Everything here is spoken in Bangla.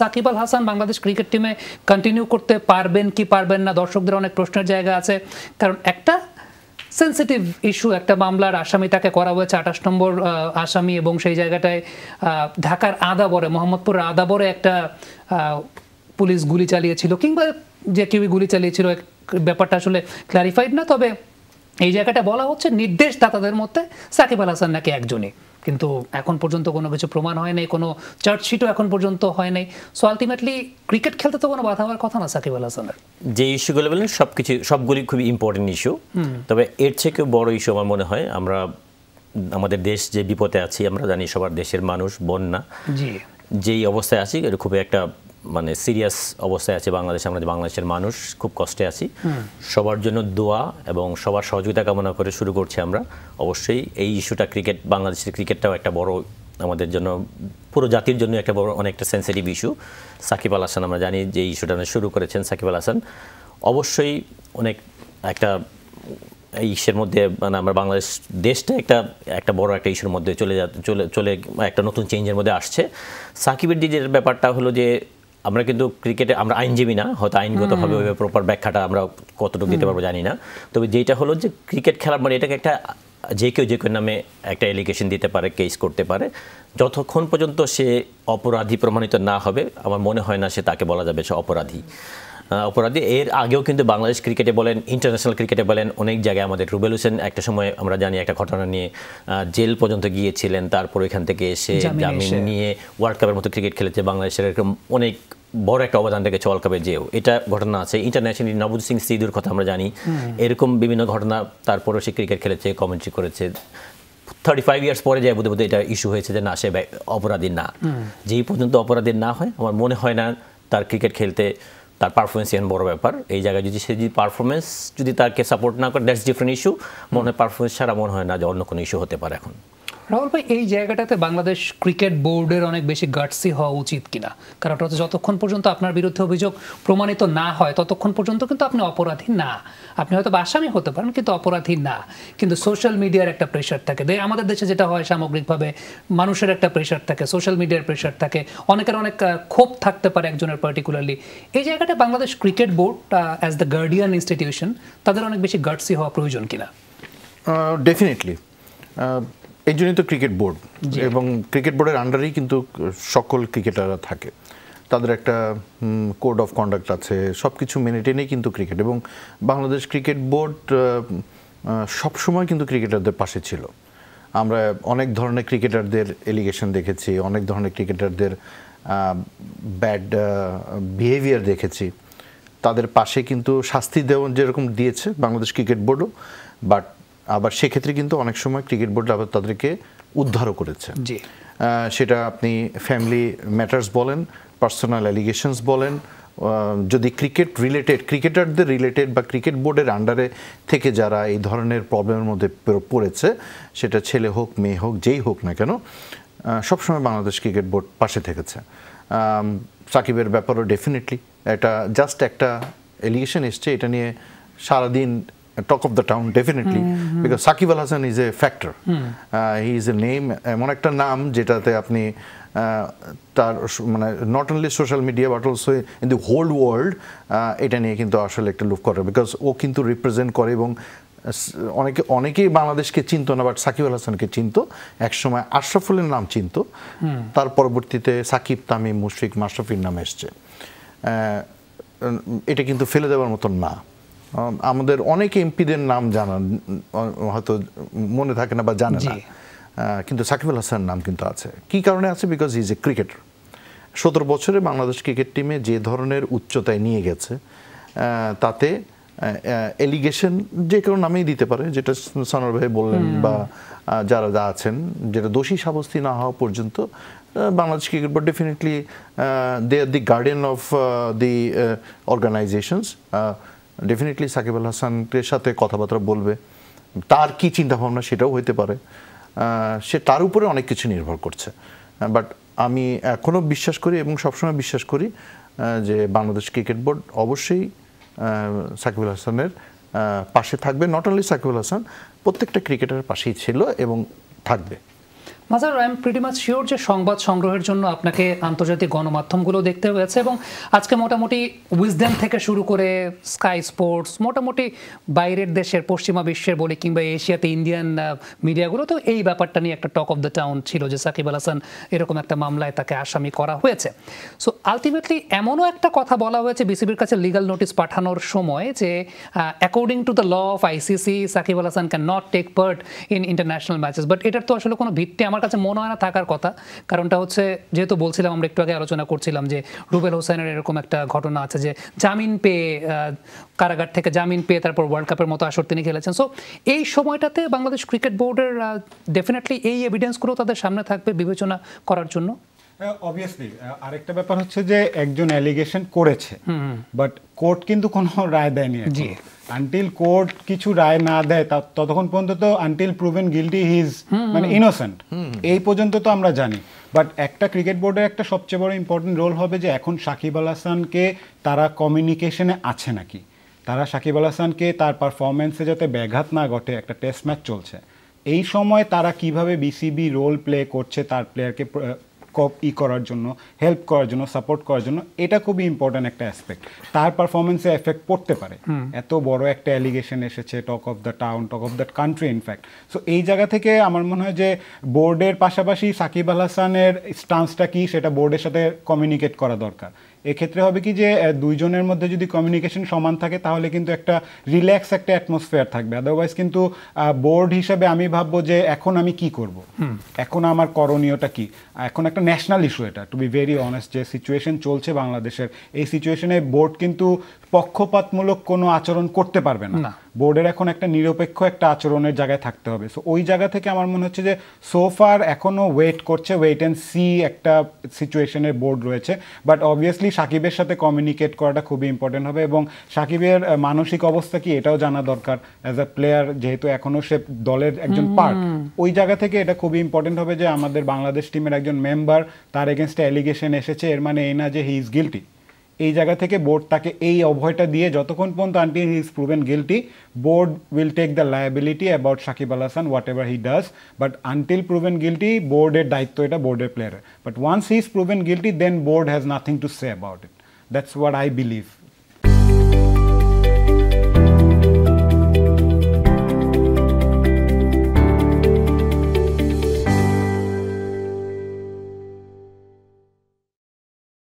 সাকিব আল হাসান বাংলাদেশ ক্রিকেট টিমে কন্টিনিউ করতে পারবেন কি পারবেন না, দর্শকদের অনেক প্রশ্নের জায়গা আছে। কারণ একটা সেন্সিটিভ ইস্যু, একটা মামলার আসামি তাকে করা হয়েছে 28 নম্বর আসামি, এবং সেই জায়গাটায় ঢাকার আদাবরে, মোহাম্মদপুরের আদাবরে একটা পুলিশ গুলি চালিয়েছিল, কিংবা যে কেউই গুলি চালিয়েছিল, ব্যাপারটা আসলে ক্ল্যারিফাইড না। তবে এই জায়গাটা বলা হচ্ছে নির্দেশদাতাদের মধ্যে সাকিব আল হাসান নাকি একজনই, কিন্তু এখন পর্যন্ত কোনো কিছু প্রমাণ হয় নাই, কোনো চার্জশিটও এখন পর্যন্ত হয় নাই। সো আলটিমেটলি ক্রিকেট খেলতে তো কোনো বাধা হওয়ার কথা না সাকিব আল হাসানের। যে ইস্যুগুলো বললেন সবগুলি খুবই ইম্পর্টেন্ট ইস্যু, তবে এর থেকেও বড় ইস্যু আমার মনে হয় আমাদের দেশ যে বিপদে আছি, আমরা জানি সবার দেশের মানুষ, বন্যা যেই অবস্থায় আছি, এটা খুবই একটা সিরিয়াস অবস্থায় আছে বাংলাদেশ। আমরা বাংলাদেশের মানুষ খুব কষ্টে আছি, সবার জন্য দোয়া এবং সবার সহযোগিতা কামনা করে শুরু করছি আমরা। অবশ্যই এই ইস্যুটা বাংলাদেশের ক্রিকেটটাও একটা বড়, আমাদের জন্য পুরো জাতির জন্য একটা বড়, অনেকটা সেন্সিটিভ ইস্যু। সাকিব আল হাসান, আমরা জানি যে ইস্যুটা শুরু করেছেন সাকিব আল হাসান, অবশ্যই অনেক একটা এই ইস্যুর মধ্যে আমরা বাংলাদেশ দেশটা একটা বড় একটা ইস্যুর মধ্যে চলে একটা নতুন চেঞ্জের মধ্যে আসছে। সাকিবের যে ব্যাপারটা হলো যে আমরা কিন্তু ক্রিকেটে আমরা আইনজীবী না, হয়তো আইনগতভাবে ওইভাবে প্রপার ব্যাখ্যাটা আমরা কতটুকু দিতে পারবো জানি না। তবে যেটা হলো যে ক্রিকেট খেলার এটাকে একটা যে কেউ নামে একটা এলিগেশন দিতে পারে, কেস করতে পারে। যতক্ষণ পর্যন্ত সে অপরাধী প্রমাণিত না হবে, আমার মনে হয় না তাকে বলা যাবে সে অপরাধী। এর আগেও কিন্তু বাংলাদেশ ক্রিকেটে বলেন, ইন্টারন্যাশনাল ক্রিকেটে বলেন, অনেক জায়গায় আমাদের রুবেল হোসেন একটা সময় আমরা জানি একটা ঘটনা নিয়ে জেল পর্যন্ত গিয়েছিলেন, তারপর এখান থেকে এসে জামিন নিয়ে ওয়ার্ল্ড কাপের মতো ক্রিকেট খেলেছে বাংলাদেশের, এরকম অনেক বড় একটা অবদান রেখেছে ওয়ার্ল্ড কাপে যেও, এটা ঘটনা আছে। ইন্টারন্যাশনালি নবজ্যোৎ সিং সিধুর কথা আমরা জানি, এরকম বিভিন্ন ঘটনা, তারপরও সে ক্রিকেট খেলেছে, কমেন্ট্রি করেছে। 35 ইয়ার্স পরে যায় বোধহয় এটা ইস্যু হয়েছে যে না, সে অপরাধী না। যেই পর্যন্ত অপরাধী না হয়, আমার মনে হয় না তার ক্রিকেট খেলতে তার পারফরমেন্স এখন বড় ব্যাপার। এই জায়গায় যদি পারফরমেন্স তাকে সাপোর্ট না করে, দ্যাটস ডিফারেন্ট ইস্যু। মনে হয় পারফরমেন্স ছাড়া মনে হয় না যে অন্য কোনো ইস্যু হতে পারে এখন। রাহুল ভাই, এই জায়গাটাতে বাংলাদেশ ক্রিকেট বোর্ডের অনেক বেশি গাটসি হওয়া উচিত কিনা? কারণ যতক্ষণ পর্যন্ত আপনার বিরুদ্ধে অভিযোগ প্রমাণিত না হয়, ততক্ষণ পর্যন্ত কিন্তু আপনি অপরাধী না। আপনি হয়তো আসামি হতে পারেন, কিন্তু অপরাধী না। কিন্তু সোশ্যাল মিডিয়ার একটা প্রেশার থাকে, আমাদের দেশে যেটা হয় সামগ্রিকভাবে, মানুষের একটা প্রেশার থাকে, সোশ্যাল মিডিয়ার প্রেশার থাকে, অনেকের অনেক ক্ষোভ থাকতে পারে একজনের পার্টিকুলারলি। এই জায়গাটা Bangladesh cricket board as the guardian institution, তাদের অনেক বেশি গাটসি হওয়া প্রয়োজন কিনা? ডেফিনেটলি। এই জন্যই তো ক্রিকেট বোর্ড, এবং ক্রিকেট বোর্ডের আন্ডারেই কিন্তু সকল ক্রিকেটাররা থাকে। তাদের একটা কোড অফ কন্ডাক্ট আছে, সব কিছু মেনে টেনেই কিন্তু ক্রিকেট, এবং বাংলাদেশ ক্রিকেট বোর্ড সবসময় কিন্তু ক্রিকেটারদের পাশে ছিল। আমরা অনেক ধরনের ক্রিকেটারদের এলিগেশন দেখেছি, অনেক ধরনের ক্রিকেটারদের ব্যাড বিহেভিয়ার দেখেছি। তাদের পাশে কিন্তু শাস্তি দেওয়া যেরকম দিয়েছে বাংলাদেশ ক্রিকেট বোর্ডও, বাট আবার সেক্ষেত্রে কিন্তু অনেক সময় ক্রিকেট বোর্ড আবার তাদেরকে উদ্ধারও করেছে। সেটা আপনি ফ্যামিলি ম্যাটার্স বলেন, পার্সোনাল অ্যালিগেশনস বলেন, যদি ক্রিকেটারদের রিলেটেড বা ক্রিকেট বোর্ডের আন্ডারে থেকে যারা এই ধরনের প্রবলেমের মধ্যে পড়েছে, সেটা ছেলে হোক মেয়ে হোক যেই হোক না কেন, সবসময় বাংলাদেশ ক্রিকেট বোর্ড পাশে থেকেছে। সাকিবের ব্যাপারও ডেফিনেটলি জাস্ট একটা এলিগেশন এসছে, এটা নিয়ে সারাদিন talk of the town, definitely, because Sakib Al Hasan is a factor. He is a name, এমন একটা নাম যেটাতে আপনি তার not only social media but also in the whole world এটা নিয়ে কিন্তু আসলে একটা লুক করে, বিকজ ও কিন্তু রিপ্রেজেন্ট করে, এবং অনেকেই বাংলাদেশকে চিনতো না, বাট সাকিব আল হাসানকে চিনতো। একসময় আশরাফুলের নাম চিনতো, তার পরবর্তীতে সাকিব, তামিম, মুশফিক, মাশরাফির নাম এসছে। এটা কিন্তু ফেলে দেওয়ার মতন না। আমাদের অনেক এমপিদের নাম জানান, হয়তো মনে থাকে না বা জানে না, কিন্তু সাকিব আল হাসানের নাম কিন্তু আছে। কি কারণে আছে? Because he is a cricketer. 17 বছরে বাংলাদেশ ক্রিকেট টিমে যে ধরনের উচ্চতায় নিয়ে গেছে, তাতে এলিগেশন যে কেউ নামেই দিতে পারে, যেটা সানোয়ার ভাই বললেন বা যারা আছেন, যেটা দোষী সাব্যস্ত না হওয়া পর্যন্ত Bangladesh cricket board definitely they are the guardian of the organisations. Definitely Shakib Al হাসানের সাথে কথাবার্তা বলবে, তার কি চিন্তাভাবনা সেটাও হইতে পারে, সে তার উপরে অনেক কিছু নির্ভর করছে। বাট আমি এখনও বিশ্বাস করি এবং সবসময় বিশ্বাস করি যে বাংলাদেশ ক্রিকেট বোর্ড অবশ্যই সাকিব আল হাসানের পাশে থাকবে। নট অনলি সাকিব আল হাসান, প্রত্যেকটা ক্রিকেটারের পাশেই ছিল এবং থাকবে। মাজার, I am pretty much sure যে সংবাদ সংগ্রহের জন্য আপনাকে আন্তর্জাতিক গণমাধ্যমগুলো দেখতে হয়েছে, এবং আজকে মোটামুটি উইজডেন থেকে শুরু করে স্কাই স্পোর্টস, মোটামুটি বাইরের দেশের পশ্চিমা বিশ্বের বলি কিংবা এশিয়াতে ইন্ডিয়ান মিডিয়াগুলো তো এই ব্যাপারটা নিয়ে একটা টক অফ দ্য টাউন ছিল যে সাকিব আল হাসান এরকম একটা মামলায় তাকে আসামি করা হয়েছে। সো আলটিমেটলি এমনও একটা কথা বলা হয়েছে বিসিবির কাছে লিগাল নোটিস পাঠানোর সময় যে according to the law of ICC Shakib Al Hasan can not take part in international matches. But এটার তো আসলে কোনো ভিত্তি আমার কাছে মনে হয় না থাকার কথা। কারণটা হচ্ছে, যেহেতু বলছিলাম, আমরা একটু আগে আলোচনা করছিলাম যে রুবেল হোসেনের এরকম একটা ঘটনা আছে যে জামিন পেয়ে, কারাগার থেকে জামিন পেয়ে তারপর ওয়ার্ল্ড কাপের মতো আসর তিনি খেলেছেন। সো এই সময়টাতে বাংলাদেশ ক্রিকেট বোর্ডের ডেফিনেটলি এই এভিডেন্সগুলো তাদের সামনে থাকবে বিবেচনা করার জন্য। অবভিয়াসলি আরেকটা ব্যাপার হচ্ছে যে একজন অ্যালিগেশন করেছে, বাট কোর্ট কিন্তু কোনো রায় দেয়নি। আনটিল কোর্ট কিছু রায় না দেয় ততক্ষণ পর্যন্ত তো until proven guilty he is মানে ইনোসেন্ট, এই পর্যন্ত তো আমরা জানি। বাট একটা ক্রিকেট বোর্ডের একটা সবচেয়ে বড় ইম্পর্টেন্ট রোল হবে যে এখন সাকিব আল হাসানকে তারা কমিউনিকেশনে আছে নাকি, তারা সাকিব আল হাসানকে তার পারফরমেন্সে যাতে ব্যাঘাত না ঘটে, একটা টেস্ট ম্যাচ চলছে এই সময় তারা কিভাবে বিসিবি রোল প্লে করছে তার প্লেয়ারকে করার জন্য, হেল্প করার জন্য, সাপোর্ট করার জন্য, এটা খুবই ইম্পর্ট্যান্ট একটা অ্যাসপেক্ট। তার পারফরমেন্সে এফেক্ট পড়তে পারে, এত বড় একটা অ্যালিগেশন এসেছে, talk of the town, talk of the country in fact. So এই জায়গা থেকে আমার মনে হয় যে বোর্ডের পাশাপাশি সাকিব আল হাসানের স্টান্সটা কি সেটা বোর্ডের সাথে কমিউনিকেট করা দরকার। এক্ষেত্রে হবে কি যে দুইজনের মধ্যে যদি কমিউনিকেশন সমান থাকে তাহলে কিন্তু একটা রিল্যাক্স একটা অ্যাটমসফিয়ার থাকবে। আদারওয়াইজ কিন্তু বোর্ড হিসাবে আমি ভাববো যে এখন আমি কি করব, এখন আমার করণীয়টা কি। এখন একটা ন্যাশনাল ইস্যু এটা, টু বি ভেরি অনেস্ট, যে সিচুয়েশন চলছে বাংলাদেশের, এই সিচুয়েশনে বোর্ড কিন্তু পক্ষপাতমূলক কোনো আচরণ করতে পারবে না। বোর্ডের এখন একটা নিরপেক্ষ একটা আচরণের জায়গায় থাকতে হবে। সো ওই জায়গা থেকে আমার মনে হচ্ছে যে সোফার এখনও ওয়েট করছে, ওয়েট অ্যান্ড সি একটা সিচুয়েশনের বোর্ড রয়েছে। বাট অবভিয়াসলি সাকিবের সাথে কমিউনিকেট করাটা খুবই ইম্পর্টেন্ট হবে, এবং সাকিবের মানসিক অবস্থা কি এটাও জানা দরকার অ্যাজ আ প্লেয়ার, যেহেতু এখনও সে দলের একজন পার্ট। ওই জায়গা থেকে এটা খুবই ইম্পর্টেন্ট হবে যে আমাদের বাংলাদেশ টিমের একজন মেম্বার, তার এগেনস্টে অ্যালিগেশন এসেছে, এর মানে এই না যে হি ইজ গিলটি। এই জায়গা থেকে বোর্ড তাকে এই অভয়টা দিয়ে যতক্ষণ পর্যন্ত until he is proven guilty, board will take the liability about Shakib Al Hasan whatever he does. But until proven guilty বোর্ডের দায়িত্ব, এটা বোর্ডের প্লেয়ারের। But once he is proven guilty then board has nothing to say about it. That's what I believe.